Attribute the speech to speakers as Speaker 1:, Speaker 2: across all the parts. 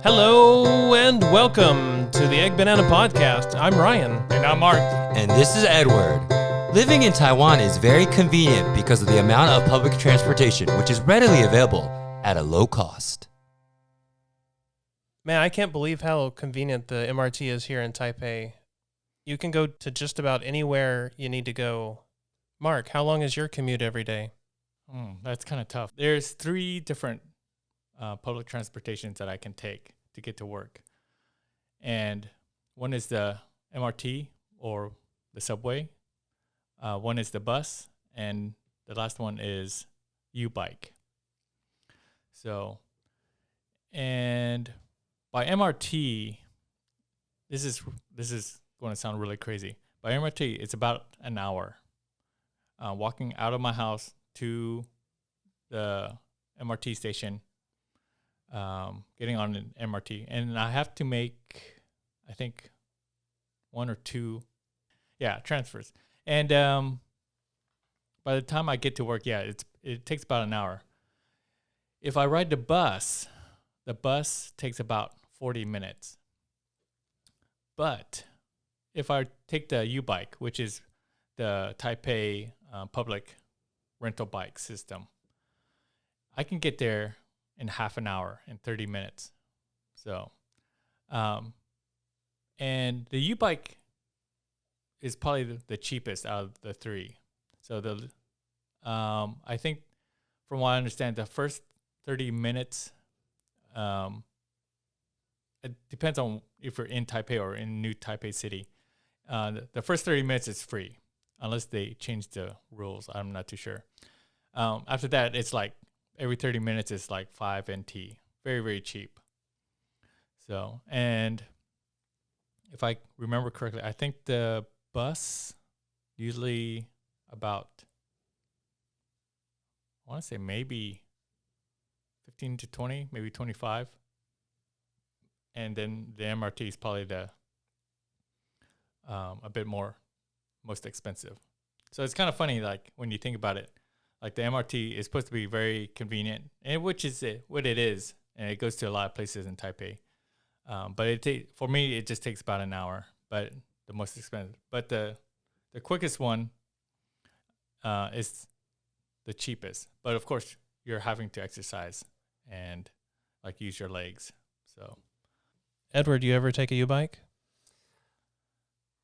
Speaker 1: Hello and welcome to the EggBanana podcast. I'm Ryan.
Speaker 2: And I'm Mark.
Speaker 3: And this is Edward. Living in Taiwan is very convenient because of the amount of public transportation, which is readily available at a low cost.
Speaker 1: Man, I can't believe how convenient the MRT is here in Taipei. You can go to just about anywhere you need to go. Mark, how long is your commute every day?
Speaker 2: That's kind of tough. There's 3 different public transportations that I can take to get to work. And one is the MRT or the subway. One is the bus. And the last one is UBike. So, and by MRT, this is going to sound really crazy. By MRT, it's about an hour. Walking out of my house to the MRT station, getting on an MRT, and I have to make, I think, 1 or 2, transfers. And by the time I get to work, it takes about an hour. If I ride the bus takes about 40 minutes. But if I take the UBike, which is the Taipei public rental bike system, I can get there in half an hour, in 30 minutes. So, and the UBike is probably the cheapest out of the 3. So I think, from what I understand, the first 30 minutes, it depends on if you're in Taipei or in New Taipei City. The first 30 minutes is free, unless they change the rules. I'm not too sure. After that, it's like every 30 minutes is like 5 NT. Very, very cheap. So, and if I remember correctly, I think the bus usually about, I want to say maybe 15 to 20, maybe 25. And then the MRT is probably a bit most expensive. So it's kind of funny, like, when you think about it. Like, the MRT is supposed to be very convenient, and which is what it is, and it goes to a lot of places in Taipei. But for me, it just takes about an hour. But the most expensive, but the quickest one is the cheapest. But of course, you're having to exercise and like use your legs. So,
Speaker 1: Edward, you ever take a UBike?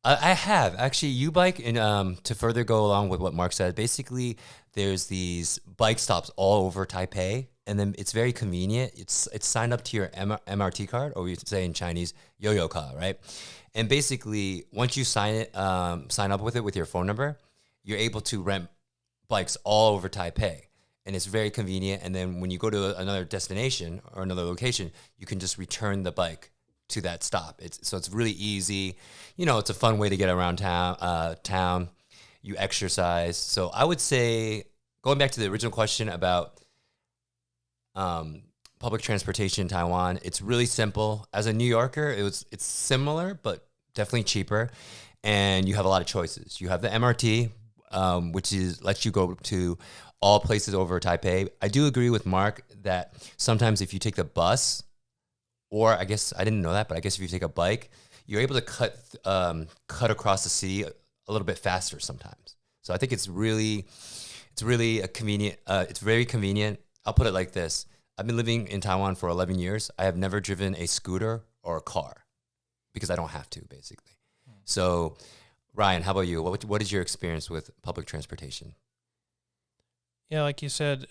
Speaker 3: I have. Actually, UBike, and to further go along with what Mark said, basically, there's these bike stops all over Taipei, and then it's very convenient. It's signed up to your MRT card, or we say in Chinese, yo-yo card, right? And basically, once you sign up with it with your phone number, you're able to rent bikes all over Taipei, and it's very convenient. And then when you go to another destination or another location, you can just return the bike to that stop. So it's really easy. It's a fun way to get around town. You exercise. So I would say, going back to the original question about public transportation in Taiwan, it's really simple. As a New Yorker, it's similar, but definitely cheaper. And you have a lot of choices. You have the MRT, which lets you go to all places over Taipei. I do agree with Mark that sometimes if you take the bus, or I guess I didn't know that, but I guess if you take a bike, you're able to cut across the city a little bit faster sometimes. So I think it's really a convenient. It's very convenient. I'll put it like this: I've been living in Taiwan for 11 years. I have never driven a scooter or a car because I don't have to, basically. So, Ryan, how about you? What is your experience with public transportation?
Speaker 1: Yeah, like you said,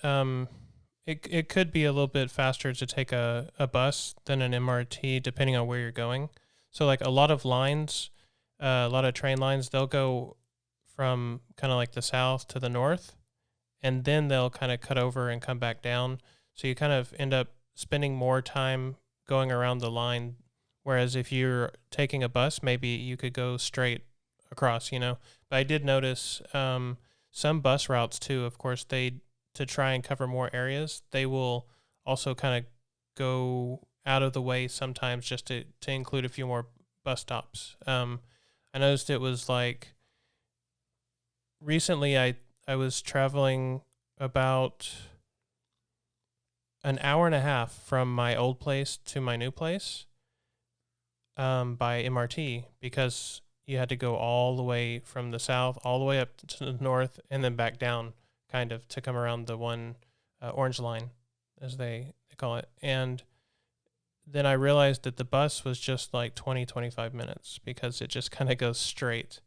Speaker 1: it could be a little bit faster to take a bus than an MRT, depending on where you're going. So, like, a lot of lines, a lot of train lines, they'll go from kind of like the south to the north, and then they'll kind of cut over and come back down. So you kind of end up spending more time going around the line, whereas if you're taking a bus, maybe you could go straight across, But I did notice some bus routes, too, of course, to try and cover more areas, they will also kind of go out of the way sometimes just to include a few more bus stops. I noticed it was like recently I was traveling about an hour and a half from my old place to my new place by MRT, because you had to go all the way from the south, all the way up to the north, and then back down, kind of, to come around the one orange line, as they call it. And then I realized that the bus was just like 20-25 minutes, because it just kind of goes straight.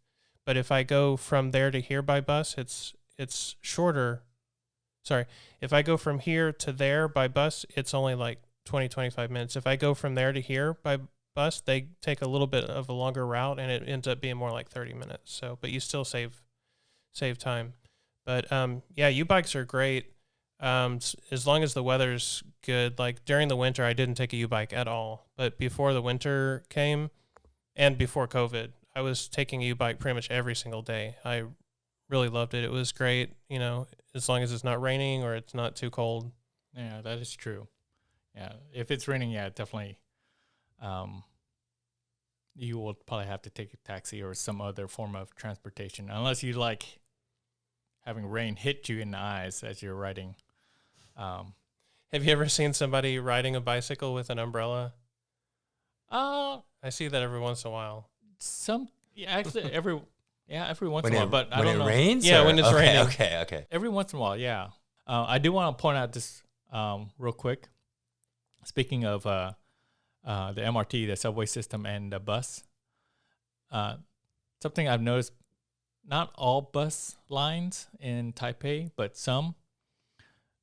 Speaker 1: But if I go from there to here by bus, it's shorter. Sorry, if I go from here to there by bus, it's only like 20-25 minutes. If I go from there to here by bus, they take a little bit of a longer route, and it ends up being more like 30 minutes. So, but you still save time. But yeah, UBikes are great. As long as the weather's good. Like during the winter, I didn't take a U-bike at all. But before the winter came, and before COVID, I was taking a U-bike pretty much every single day. I really loved it. It was great, as long as it's not raining or it's not too cold.
Speaker 2: Yeah, that is true. Yeah, if it's raining, yeah, definitely. You will probably have to take a taxi or some other form of transportation, unless you like having rain hit you in the eyes as you're riding.
Speaker 1: Have you ever seen somebody riding a bicycle with an umbrella? I see that every once in a while.
Speaker 2: Actually, every once in a while, but I don't know.
Speaker 3: When it rains?
Speaker 1: Yeah, when it's raining.
Speaker 3: Okay.
Speaker 2: Every once in a while, yeah. I do want to point out this real quick. Speaking of the MRT, the subway system, and the bus, something I've noticed, not all bus lines in Taipei, but some,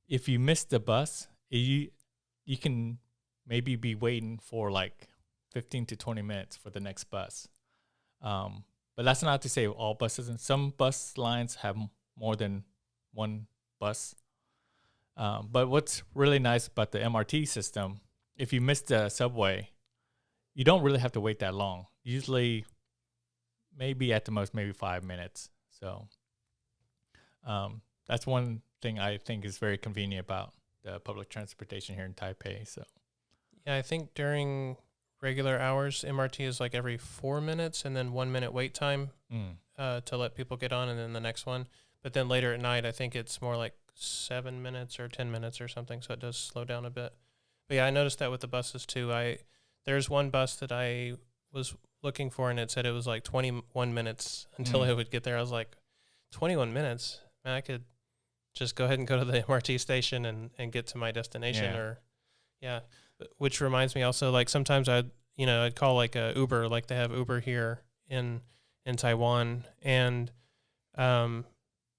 Speaker 2: if you miss the bus, you can maybe be waiting for like 15 to 20 minutes for the next bus. But that's not to say all buses, and some bus lines have more than one bus. But what's really nice about the MRT system, if you miss the subway, you don't really have to wait that long. Usually, maybe at the most, maybe 5 minutes. So that's one thing I think is very convenient about the public transportation here in Taipei. So
Speaker 1: yeah, I think during regular hours, MRT is like every 4 minutes, and then 1 minute wait time to let people get on, and then the next one. But then later at night, I think it's more like 7 minutes or 10 minutes or something, so it does slow down a bit. But yeah, I noticed that with the buses too. There's one bus that I was looking for, and it said it was like 21 minutes until I would get there. I was like, 21 minutes? Man, I could just go ahead and go to the MRT station and get to my destination. Which reminds me also, like sometimes I'd call like a Uber, like they have Uber here in Taiwan, and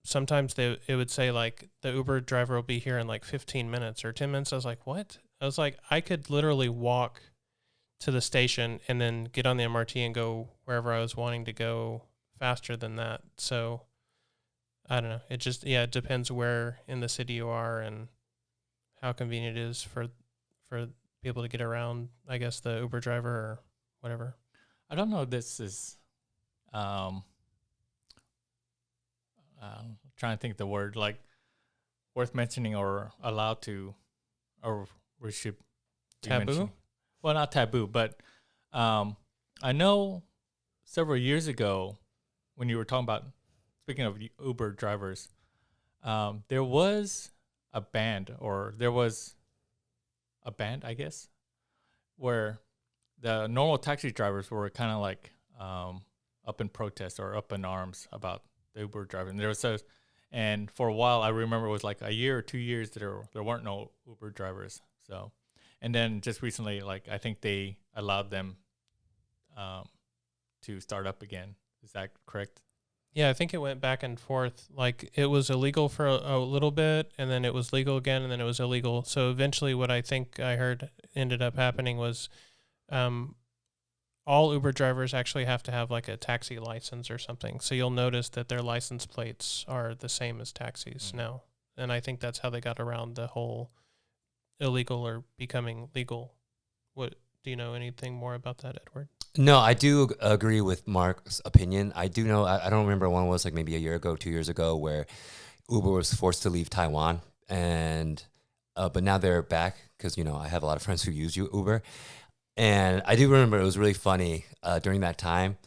Speaker 1: sometimes it would say like the Uber driver will be here in like 15 minutes or 10 minutes. I was like, what? I was like, I could literally walk to the station and then get on the MRT and go wherever I was wanting to go faster than that. So I don't know. It just, it depends where in the city you are and how convenient it is for people to get around, I guess, the Uber driver or whatever.
Speaker 2: I don't know if this is trying to think the word, like worth mentioning or allowed to, or we should
Speaker 1: taboo?
Speaker 2: Well, not taboo, but I know several years ago when you were talking about, speaking of Uber drivers, there was a band, I guess, where the normal taxi drivers were kind of like up in protest or up in arms about the Uber driver. And and for a while, I remember it was like a year or 2 years that there weren't no Uber drivers. So, and then just recently, like I think they allowed them to start up again. Is that correct?
Speaker 1: Yeah, I think it went back and forth. Like it was illegal for a little bit, and then it was legal again, and then it was illegal. So eventually what I think I heard ended up happening was all Uber drivers actually have to have like a taxi license or something. So you'll notice that their license plates are the same as taxis now. And I think that's how they got around the whole illegal or becoming legal. What do you know anything more about that, Edward?
Speaker 3: No, I do agree with Mark's opinion. I do know, I don't remember one was like maybe a year ago, 2 years ago, where Uber was forced to leave Taiwan. And, but now they're back because, I have a lot of friends who use Uber. And I do remember it was really funny during that time.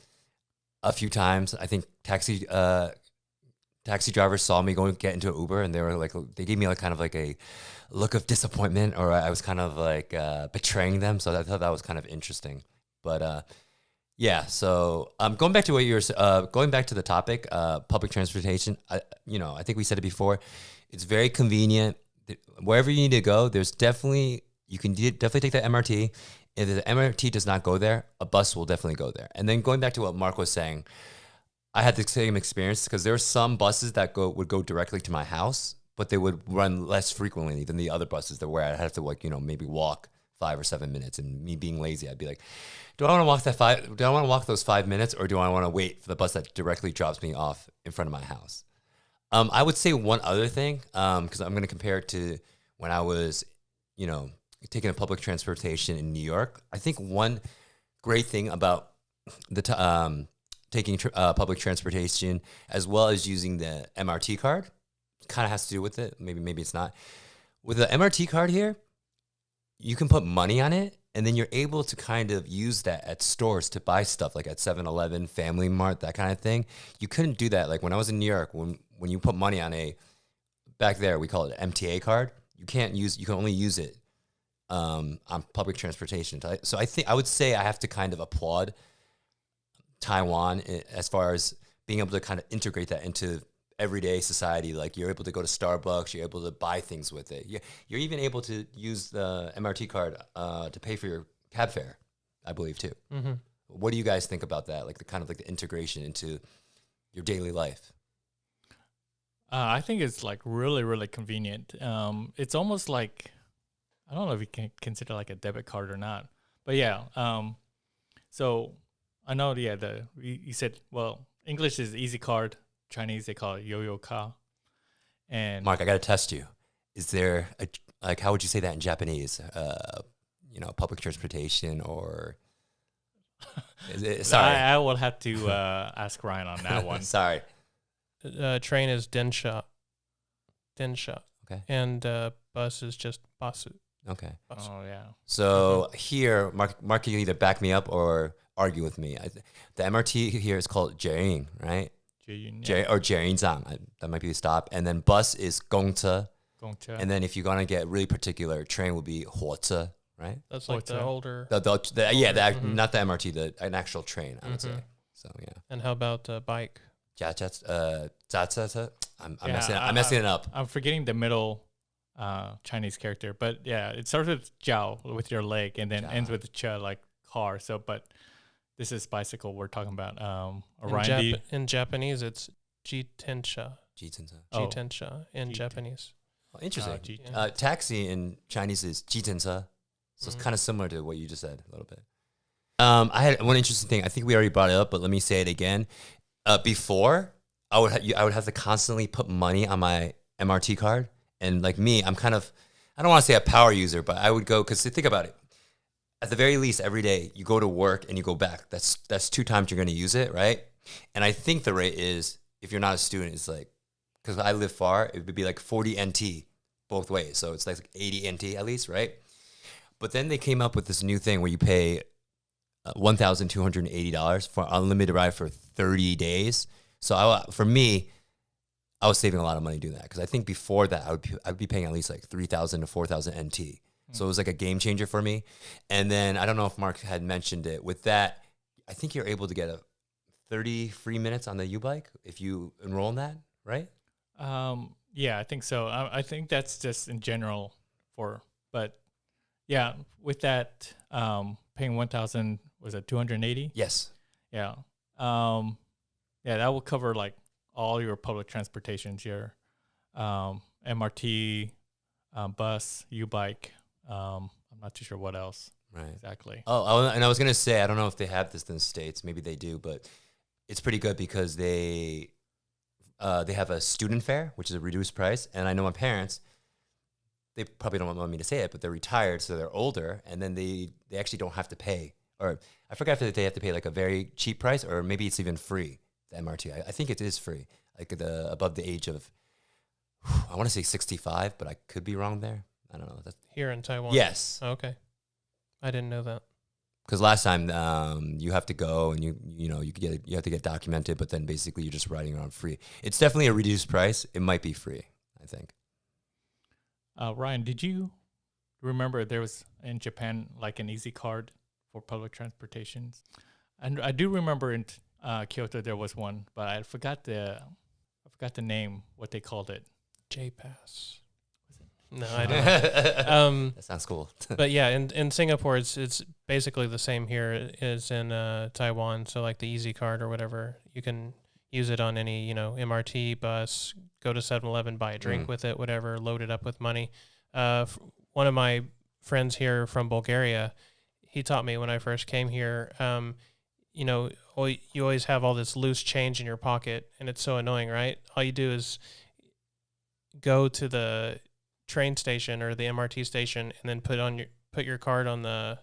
Speaker 3: A few times, I think taxi taxi drivers saw me get into an Uber, and they were like, they gave me like kind of like a look of disappointment, or I was kind of like betraying them. So I thought that was kind of interesting. But yeah, so going back to what going back to the topic, public transportation. I think we said it before. It's very convenient. Wherever you need to go, you can definitely take the MRT. If the MRT does not go there, a bus will definitely go there. And then going back to what Mark was saying, I had the same experience because there are some buses that would go directly to my house, but they would run less frequently than the other buses where I'd have to maybe walk 5 or 7 minutes. And me being lazy, I'd be like, do I want to walk those 5 minutes, or do I want to wait for the bus that directly drops me off in front of my house? I would say one other thing, because I'm going to compare it to when I was, taking a public transportation in New York. I think one great thing about taking public transportation, as well as using the MRT card, kind of has to do with it. Maybe it's not. With the MRT card here, you can put money on it, and then you're able to kind of use that at stores to buy stuff, like at 7-Eleven, Family Mart, that kind of thing. You couldn't do that. Like when I was in New York, when you put money on back there, we call it an MTA card. You can only use it on public transportation. So I would say I have to kind of applaud Taiwan as far as being able to kind of integrate that into everyday society. Like you're able to go to Starbucks, you're able to buy things with it. You're even able to use the MRT card to pay for your cab fare, I believe too.
Speaker 1: Mm-hmm.
Speaker 3: What do you guys think about that? Like the integration into your daily life.
Speaker 2: I think it's like really, really convenient. It's almost like, I don't know if you can consider like a debit card or not, but yeah. So I know, you said, well, English is easy card. Chinese, they call it yo-yo ka. And
Speaker 3: Mark, I got to test you. Is there how would you say that in Japanese? Public transportation, or sorry.
Speaker 2: I will have to ask Ryan on that one.
Speaker 3: Sorry.
Speaker 1: Train is densha.
Speaker 3: Okay.
Speaker 1: And bus is just basu.
Speaker 3: Okay.
Speaker 1: Basu.
Speaker 2: Oh yeah.
Speaker 3: So here, Mark can either back me up or argue with me. The MRT here is called Jiaying, right? Or Jiayingzang. That might be the stop. And then bus is gongce. And then if you're gonna get really particular, train will be huoce, right?
Speaker 1: That's like the older.
Speaker 3: Not the MRT, an actual train, I would say. So yeah.
Speaker 1: And how about bike?
Speaker 3: I'm messing it up.
Speaker 2: I'm forgetting the middle Chinese character, but yeah, it starts with jiao, with your leg, and then ends with cha, like car. So, but this is bicycle we're talking about.
Speaker 1: In Japanese, it's jitensha. Jitensha in Japanese.
Speaker 3: Oh, interesting. Taxi in Chinese is jitensa, so it's kind of similar to what you just said a little bit. I had one interesting thing. I think we already brought it up, but let me say it again. Before, I would have to constantly put money on my MRT card, and like me, I don't want to say a power user, but I would go, because think about it. At the very least, every day you go to work and you go back. That's 2 times you're going to use it, right? And I think the rate is, if you're not a student, it's like, because I live far, it would be like 40 NT both ways. So it's like 80 NT at least, right? But then they came up with this new thing where you pay $1,280 for unlimited ride for 30 days. So for me, I was saving a lot of money doing that, because I think before that I would be paying at least like 3,000 to 4,000 NT. So it was like a game changer for me. And then I don't know if Mark had mentioned it. With that, I think you're able to get 30 free minutes on the UBike if you enroll in that, right?
Speaker 2: Yeah, I think so. I think that's just in general but yeah, with that, paying 1,000, was it 280?
Speaker 3: Yes.
Speaker 2: Yeah. Yeah, that will cover like all your public transportations, your MRT, bus, UBike. I'm not too sure what else.
Speaker 3: Right.
Speaker 2: Exactly.
Speaker 3: Oh, and I was going to say, I don't know if they have this in the States. Maybe they do, but it's pretty good because they have a student fare, which is a reduced price. And I know my parents, they probably don't want me to say it, but they're retired, so they're older, and then they actually don't have to pay. Or I forgot if they have to pay like a very cheap price, or maybe it's even free, the MRT. I think it is free, like above the age of, I want to say 65, but I could be wrong there. I don't know.
Speaker 1: Here in Taiwan?
Speaker 3: Yes.
Speaker 1: Oh, okay. I didn't know that.
Speaker 3: Because last time you have to go and you have to get documented, but then basically you're just riding around free. It's definitely a reduced price. It might be free, I think.
Speaker 2: Ryan, did you remember there was in Japan like an easy card for public transportations? And I do remember in Kyoto there was one, but I forgot the name, what they called it.
Speaker 1: JPass. No, I don't know.
Speaker 3: That sounds cool.
Speaker 1: But yeah, in Singapore, it's basically the same here as in Taiwan. So like the Easy Card or whatever, you can use it on any, MRT, bus, go to 7-Eleven, buy a drink with it, whatever, load it up with money. One of my friends here from Bulgaria, he taught me when I first came here, you always have all this loose change in your pocket, and it's so annoying, right? All you do is go to the train station or the MRT station and then put your card on the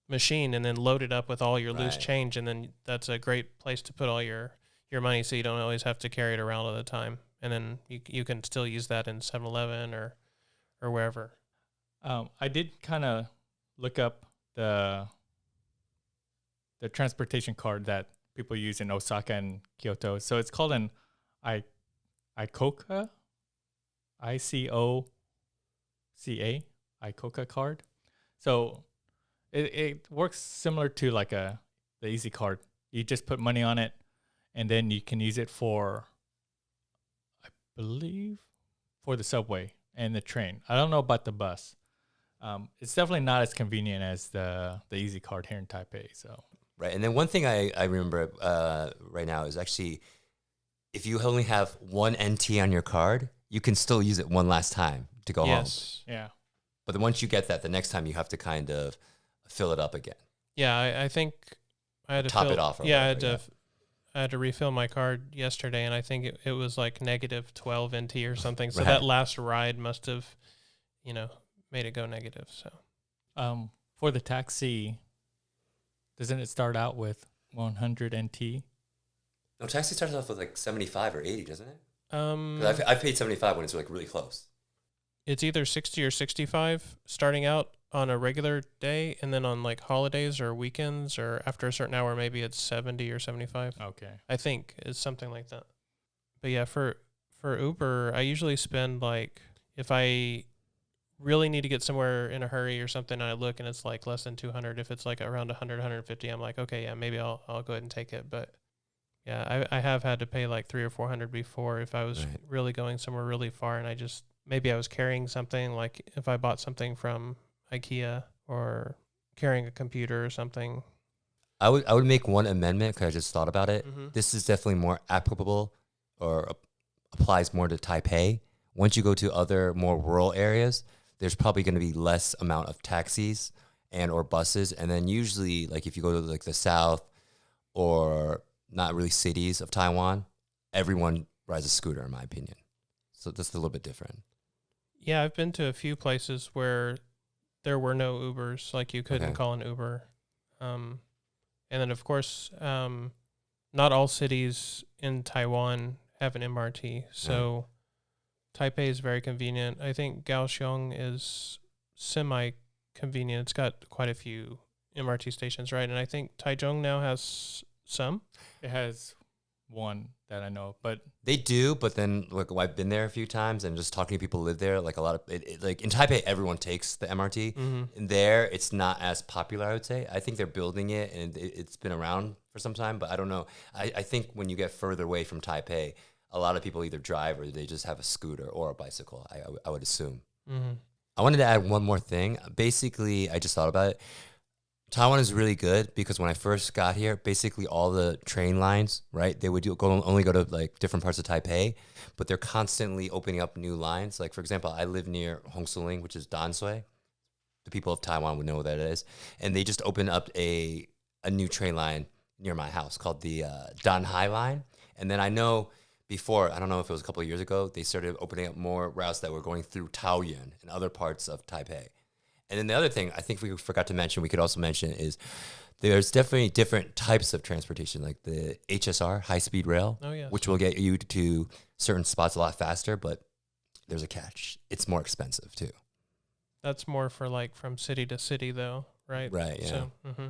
Speaker 1: machine and then load it up with all your loose change, and then that's a great place to put all your money, so you don't always have to carry it around all the time, and then you can still use that in 7-Eleven or wherever.
Speaker 2: I did kind of look up the transportation card that people use in Osaka and Kyoto. So it's called an ICOCA, ICOCA, ICOCA card. So it works similar to like the Easy Card. You just put money on it, and then you can use it for, I believe, for the subway and the train. I don't know about the bus. It's definitely not as convenient as the Easy Card here in Taipei. So
Speaker 3: right, and then one thing I remember right now is actually, if you only have one NT on your card, you can still use it one last time to go home.
Speaker 2: Yeah.
Speaker 3: But then once you get that, the next time you have to kind of fill it up again.
Speaker 1: Yeah, I think I had to
Speaker 3: top it off.
Speaker 1: Yeah, I had to refill my card yesterday, and I think it was like negative 12 NT or something. So that last ride must have, made it go negative. So,
Speaker 2: for the taxi, doesn't it start out with 100 NT?
Speaker 3: No, taxi starts off with like 75 or 80, doesn't it? I paid 75 when it's like really close.
Speaker 1: It's either 60 or 65 starting out on a regular day, and then on like holidays or weekends or after a certain hour, maybe it's 70 or 75.
Speaker 2: Okay.
Speaker 1: I think it's something like that. But yeah, for Uber, I usually spend like, if I really need to get somewhere in a hurry or something, and I look and it's like less than 200. If it's like around 100, 150, I'm like, okay, yeah, maybe I'll go ahead and take it. But yeah, I have had to pay like 300 or 400 before if I was really going somewhere really far, and maybe I was carrying something, like if I bought something from IKEA or carrying a computer or something.
Speaker 3: I would make one amendment because I just thought about it.
Speaker 1: Mm-hmm.
Speaker 3: This is definitely more applicable or applies more to Taipei. Once you go to other more rural areas, there's probably going to be less amount of taxis and or buses. And then usually, like if you go to like the south or not really cities of Taiwan, everyone rides a scooter, in my opinion. So that's a little bit different.
Speaker 1: Yeah, I've been to a few places where there were no Ubers, like you couldn't call an Uber. And then, of course, not all cities in Taiwan have an MRT. So Taipei is very convenient. I think Kaohsiung is semi-convenient. It's got quite a few MRT stations, right? And I think Taichung now has some.
Speaker 2: It has one that I know, but
Speaker 3: they do. But then, look, I've been there a few times and just talking to people who live there. Like a lot of like in Taipei, everyone takes the MRT.
Speaker 1: Mm-hmm.
Speaker 3: And there, it's not as popular. I would say. I think they're building it, and it's been around for some time. But I don't know. I think when you get further away from Taipei, a lot of people either drive or they just have a scooter or a bicycle. I would assume.
Speaker 1: Mm-hmm.
Speaker 3: I wanted to add one more thing. Basically, I just thought about it. Taiwan is really good because when I first got here, basically all the train lines, right, they would only go to like different parts of Taipei, but they're constantly opening up new lines. Like, for example, I live near Hongsuling, which is Danshui. The people of Taiwan would know what that is. And they just opened up a new train line near my house called the Danhai line. And then I know before, I don't know if it was a couple of years ago, they started opening up more routes that were going through Taoyuan and other parts of Taipei. And then the other thing I think we forgot to mention, we could also mention, is there's definitely different types of transportation, like the HSR, high-speed rail, which will get you to certain spots a lot faster, but there's a catch. It's more expensive, too.
Speaker 1: That's more for like from city to city, though, right?
Speaker 3: Right, yeah.
Speaker 1: So, mm-hmm.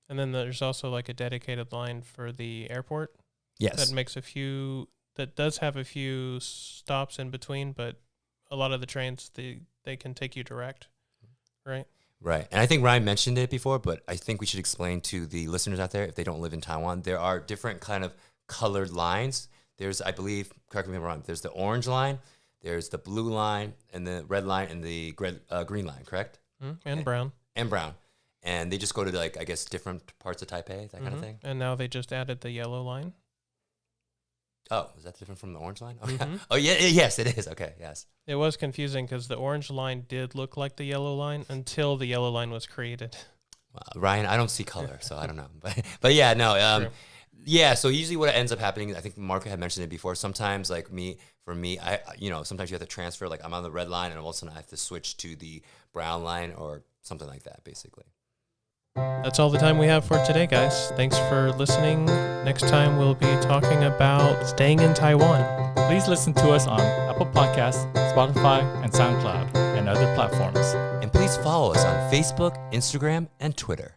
Speaker 1: And then there's also like a dedicated line for the airport
Speaker 3: Yes.
Speaker 1: that does have a few stops in between, but a lot of the trains, they can take you direct, right?
Speaker 3: Right. And I think Ryan mentioned it before, but I think we should explain to the listeners out there, if they don't live in Taiwan, there are different kind of colored lines. There's, I believe, correct me if I'm wrong, there's the orange line, there's the blue line, and the red line, and the green line, correct?
Speaker 1: And brown.
Speaker 3: And brown. And they just go to, like, I guess, different parts of Taipei, that kind of thing?
Speaker 1: And now they just added the yellow line.
Speaker 3: Oh, is that different from the orange line? Okay.
Speaker 1: Mm-hmm.
Speaker 3: Oh, yeah, yes, it is. Okay, yes.
Speaker 1: It was confusing because the orange line did look like the yellow line until the yellow line was created.
Speaker 3: Ryan, I don't see color, so I don't know. But yeah, no. Yeah, so usually what ends up happening, I think Marco had mentioned it before, sometimes like for me, sometimes you have to transfer, like I'm on the red line and all of a sudden I have to switch to the brown line or something like that, basically.
Speaker 1: That's all the time we have for today, guys. Thanks for listening. Next time we'll be talking about staying in Taiwan.
Speaker 2: Please listen to us on Apple Podcasts, Spotify, and SoundCloud, and other platforms.
Speaker 3: And please follow us on Facebook, Instagram, and Twitter.